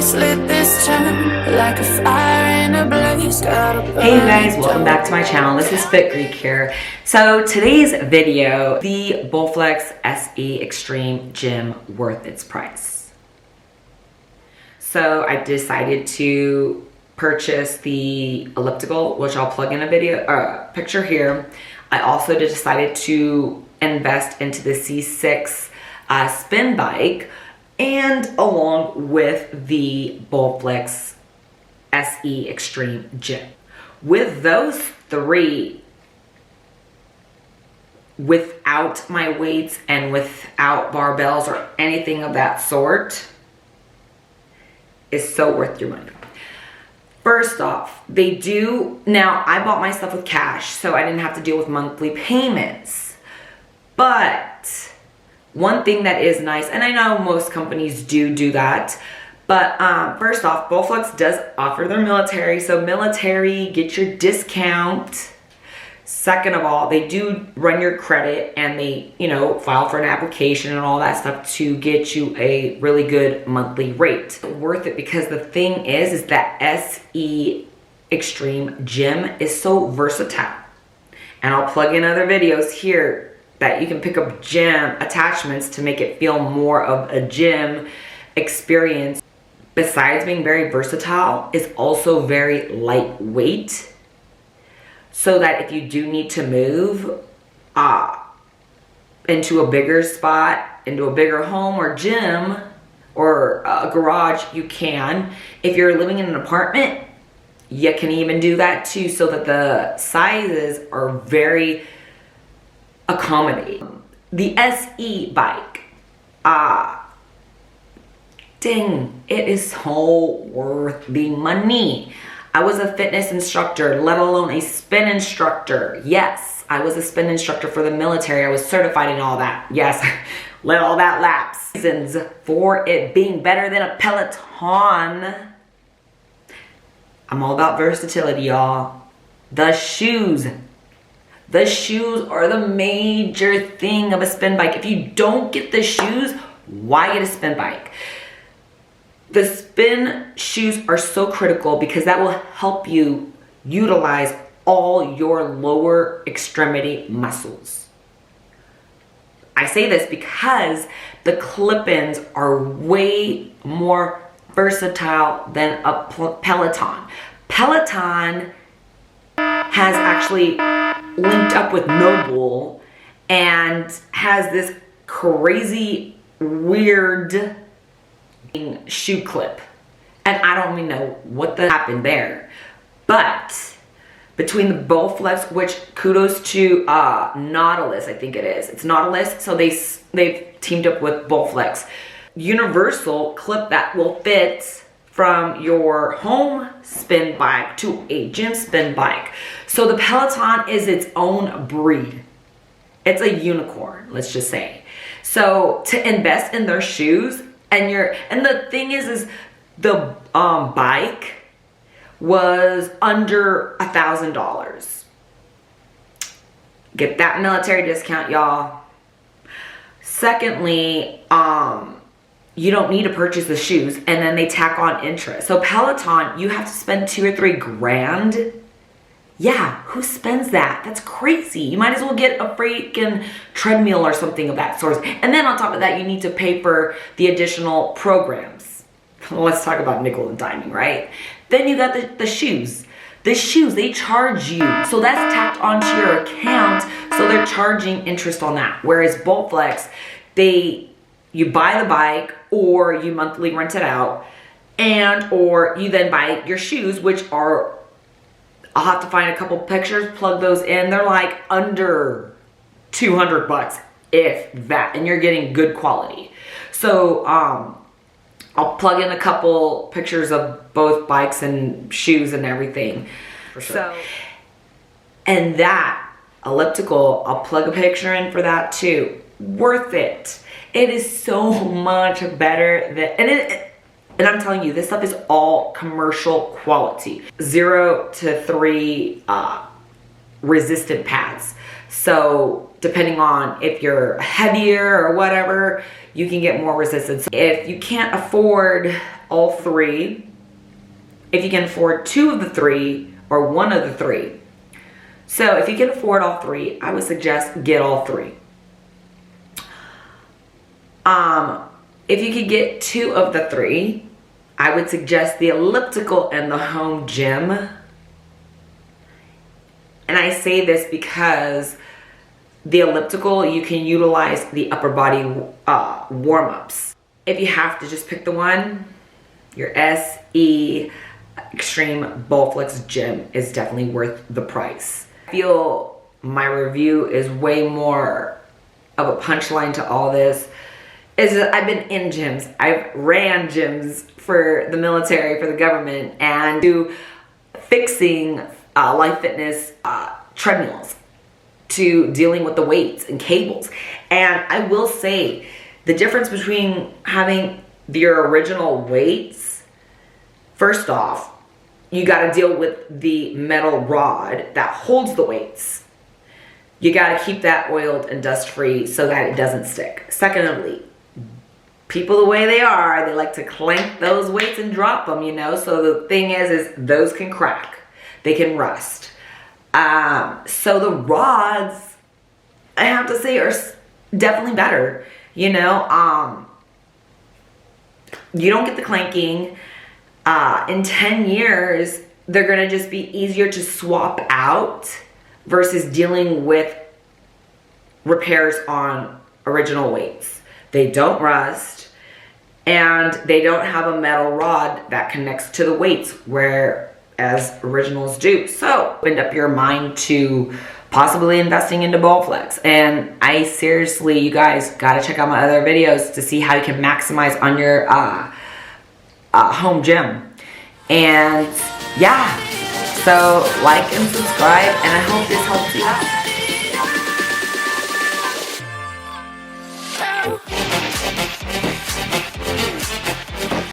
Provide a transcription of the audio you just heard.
just lit this town like a fire in a blaze. Hey you guys, welcome back to my channel. This is Fit Greek here. So today's video, the Bowflex SE Extreme Gym worth its price. So I decided to purchase the elliptical, which I'll plug in a picture here. I also decided to invest into the C6 spin bike, and along with the Bowflex SE Extreme Gym. With those three, without my weights and without barbells or anything of that sort, is so worth your money. First off, they do, now I bought my stuff with cash, so I didn't have to deal with monthly payments. But one thing that is nice, and I know most companies do that, but first off, Bowflex does offer their military, so military, get your discount. Second of all, they do run your credit, and they, file for an application and all that stuff to get you a really good monthly rate. Worth it, because the thing is that SE Extreme Gym is so versatile. And I'll plug in other videos here that you can pick up gym attachments to make it feel more of a gym experience. Besides being very versatile, it's also very lightweight, so that if you do need to move into a bigger spot, into a bigger home or gym or a garage, you can. If you're living in an apartment, you can even do that too, so that the sizes are very accommodating. The SE bike, dang, it is so worth the money. I was a fitness instructor, let alone a spin instructor. Yes, I was a spin instructor for the military. I was certified in all that. Yes, let all that lapse. Reasons for it being better than a Peloton. I'm all about versatility, y'all. The shoes. The shoes are the major thing of a spin bike. If you don't get the shoes, why get a spin bike? The spin shoes are so critical because that will help you utilize all your lower extremity muscles. I say this because the clip-ins are way more versatile than a Peloton. Peloton has actually linked up with Noble and has this crazy weird shoe clip, and I don't even know what happened there. But between the Bowflex, which kudos to Nautilus, I think it is. It's Nautilus, so they've teamed up with Bowflex. Universal clip that will fit from your home spin bike to a gym spin bike. So the Peloton is its own breed. It's a unicorn, let's just say. So to invest in their shoes, and the thing is the bike was under $1,000. Get that military discount, y'all. Secondly, you don't need to purchase the shoes, and then they tack on interest. So Peloton, you have to spend $2 or $3 grand. Yeah, who spends that? That's crazy. You might as well get a freaking treadmill or something of that sort. And then on top of that, you need to pay for the additional programs. Let's talk about nickel and diming, right? Then you got the shoes. The shoes, they charge you. So that's tacked onto your account, so they're charging interest on that. Whereas Bowflex, you buy the bike, or you monthly rent it out, or you then buy your shoes, which are, I'll have to find a couple pictures, plug those in. They're like under 200 bucks, if that, and you're getting good quality. So I'll plug in a couple pictures of both bikes and shoes and everything. For sure. So, and that elliptical, I'll plug a picture in for that too. Worth it. It is so much better than, and I'm telling you, this stuff is all commercial quality. 0 to 3 resistant pads. So depending on if you're heavier or whatever, you can get more resistance. If you can't afford all three, if you can afford 2 of the 3 or 1 of the 3. So if you can afford all 3, I would suggest get all 3. If you could get 2 of the 3, I would suggest the elliptical and the home gym. And I say this because the elliptical, you can utilize the upper body warm-ups. If you have to just pick the one, your SE Extreme Bowflex Gym is definitely worth the price. I feel my review is way more of a punchline to all this. Is that I've been in gyms. I've ran gyms for the military, for the government, and do fixing Life Fitness treadmills, to dealing with the weights and cables. And I will say the difference between having your original weights, first off, you got to deal with the metal rod that holds the weights. You got to keep that oiled and dust free so that it doesn't stick. Secondly, people the way they are, they like to clank those weights and drop them, you know. So the thing is those can crack. They can rust. So the rods, I have to say, are definitely better. You know, you don't get the clanking. In 10 years, they're going to just be easier to swap out versus dealing with repairs on original weights. They don't rust, and they don't have a metal rod that connects to the weights whereas originals do. So opened up your mind to possibly investing into Bowflex. And I seriously, you guys got to check out my other videos to see how you can maximize on your home gym. And yeah, so like and subscribe, and I hope this helps you out.